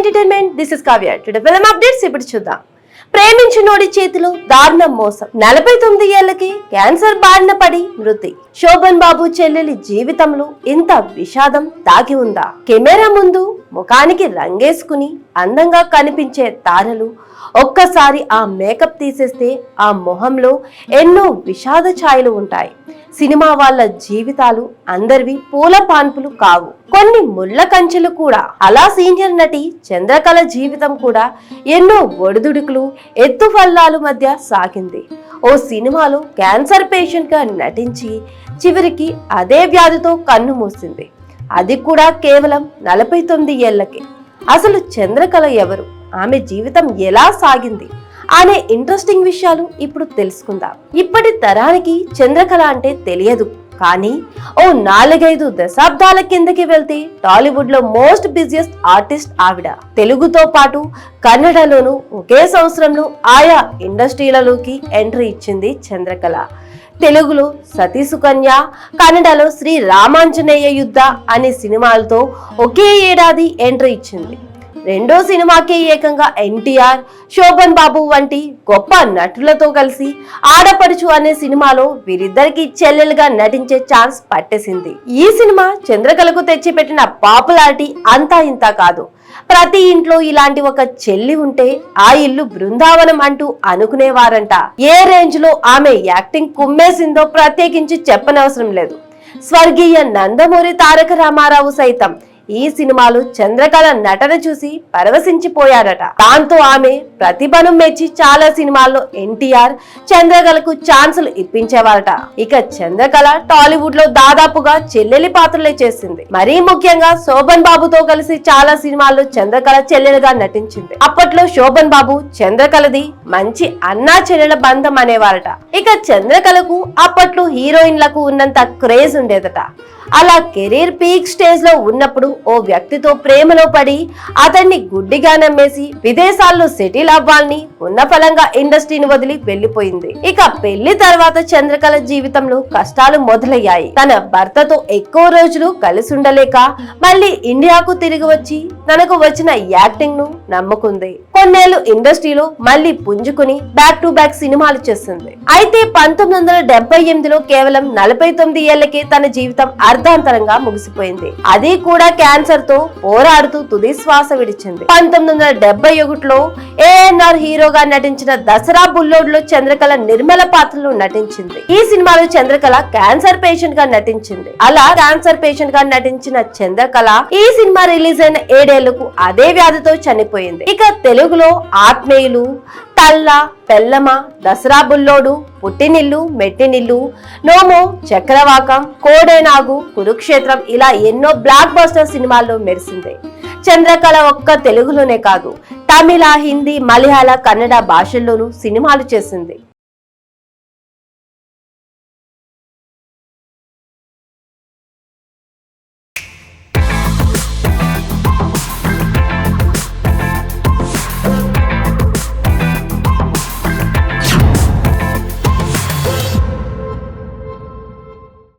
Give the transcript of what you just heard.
Entertainment this is Kavya. Today film updates ఇప్పుడు చూద్దాం. ప్రేమించినోడి చేతిలో దారుణం మోసం. 49 ఏళ్లకి క్యాన్సర్ బారిన పడి మృతి. శోభన్ బాబు చెల్లెలి జీవితంలో ఇంత విషాదం దాగి ఉందా? కెమెరా ముందు ముఖానికి రంగేసుకుని అందంగా కనిపించే తారలు ఒక్కసారి ఆ మేకప్ తీసేస్తే ఆ మొహంలో ఎన్నో విషాద ఛాయలు ఉంటాయి. సినిమా వాళ్ళ జీవితాలు అందరివి పూల పాన్పులు కావు, కొన్ని ముళ్ళ కంచెలు కూడా. అలా సీనియర్ నటి చంద్రకళ జీవితం కూడా ఎన్నో ఒడిదుడుకులు ఎత్తుఫల్లాలు మధ్య సాగింది. ఓ సినిమాలో క్యాన్సర్ పేషెంట్ గా నటించి చివరికి అదే వ్యాధితో కన్ను మూసింది. అది కూడా కేవలం 49 ఏళ్లకే. అసలు చంద్రకళ ఎవరు, ఆమె జీవితం ఎలా సాగింది అనే ఇంట్రెస్టింగ్ విషయాలు ఇప్పుడు తెలుసుకుందాం. ఇప్పటి తరానికి చంద్రకళ అంటే తెలియదు, కానీ ఓ 4-5 దశాబ్దాల కిందకి వెళ్తే టాలీవుడ్ లో మోస్ట్ బిజియెస్ట్ ఆర్టిస్ట్ ఆవిడ. తెలుగుతో పాటు కన్నడలోను ఒకే సంవత్సరంలో ఆయా ఇండస్ట్రీలలోకి ఎంట్రీ ఇచ్చింది చంద్రకళ. తెలుగులో సతీ సుకన్య, కన్నడలో శ్రీ రామాంజనేయ యుద్ధ అనే సినిమాలతో ఒకే ఏడాది ఎంట్రీ ఇచ్చింది. రెండో సినిమాకి ఏకంగా ఎన్టీఆర్, శోభన్ బాబు వంటి గొప్ప నటులతో కలిసి ఆడపడుచు అనే సినిమాలో వీరిద్దరికి చెల్లెలుగా నటించే ఛాన్స్ పట్టేసింది. ఈ సినిమా చంద్రకళకు తెచ్చిపెట్టిన పాపులారిటీ అంతా ఇంత కాదు. ప్రతి ఇంట్లో ఇలాంటి ఒక చెల్లి ఉంటే ఆ ఇల్లు బృందావనం అంటూ అనుకునేవారంట. ఏ రేంజ్ లో ఆమె యాక్టింగ్ కుమ్మేసిందో ప్రత్యేకించి చెప్పనవసరం లేదు. స్వర్గీయ నందమూరి తారక రామారావు సైతం ఈ సినిమాలో చంద్రకళ నటన చూసి పరవశించిపోయారట. దాంతో ఆమె ప్రతిభను మెచ్చి చాలా సినిమాల్లో ఎన్టీఆర్ చంద్రకళకు ఛాన్సులు ఇప్పించేవారట. ఇక చంద్రకళ టాలీవుడ్ లో దాదాపుగా చెల్లెలి పాత్రలే చేసింది. మరీ ముఖ్యంగా శోభన్ బాబుతో కలిసి చాలా సినిమాల్లో చంద్రకళ చెల్లెలుగా నటించింది. అప్పట్లో శోభన్ బాబు చంద్రకళది మంచి అన్నా చెల్లెల బంధం అనేవారట. ఇక చంద్రకళకు అప్పట్లో హీరోయిన్లకు ఉన్నంత క్రేజ్ ఉండేదట. అలా కెరీర్ పీక్ స్టేజ్ లో ఉన్నప్పుడు ఓ వ్యక్తితో ప్రేమలో పడి అతన్ని గుడ్డిగా నమ్మేసి విదేశాల్లో సెటిల్ అవ్వాలని ఉన్న ఫలంగా ఇండస్ట్రీని వదిలి వెళ్లిపోయింది. ఇక పెళ్లి తర్వాత చంద్రకళ జీవితంలో కష్టాలు మొదలయ్యాయి. తన భర్తతో ఎక్కువ రోజులు కలిసి ఉండలేక మళ్ళీ ఇండియాకు తిరిగి వచ్చి తనకు వచ్చిన యాక్టింగ్ ను నమ్ముకుంది. కొన్నేళ్లు ఇండస్ట్రీలో మళ్ళీ పుంజుకుని బ్యాక్ టు బ్యాక్ సినిమాలు చేసింది. అయితే 1978లో కేవలం 49 ఏళ్లకే తన జీవితం అర్ధాంతరంగా ముగిసిపోయింది. అది కూడా క్యాన్సర్ తో పోరాడుతూ తుది శ్వాస విడిచింది. 1971లో ఏఎన్ఆర్ హీరోగా నటించిన దసరా బుల్లోడ్ లో చంద్రకళ నిర్మల పాత్రలో నటించింది. ఈ సినిమాలో చంద్రకళ క్యాన్సర్ పేషెంట్ గా నటించింది. అలా క్యాన్సర్ పేషెంట్ గా నటించిన చంద్రకళ ఈ సినిమా రిలీజ్ అయిన 7 ఏళ్లకు అదే వ్యాధితో చనిపోయింది. ఇక తెలుగులో ఆత్మీయులు, తల్ల, పెల్లమ, దసరా బుల్లోడు, పుట్టినిల్లు, మెట్టినిల్లు, నోమో, చక్రవాకం, కోడేనాగు, కురుక్షేత్రం ఇలా ఎన్నో బ్లాక్ బస్టర్ సినిమాల్లో మెరిసింది. చంద్రకళ ఒక్క తెలుగులోనే కాదు, తమిళ, హిందీ, మలయాళ, కన్నడ భాషల్లోనూ సినిమాలు చేసింది.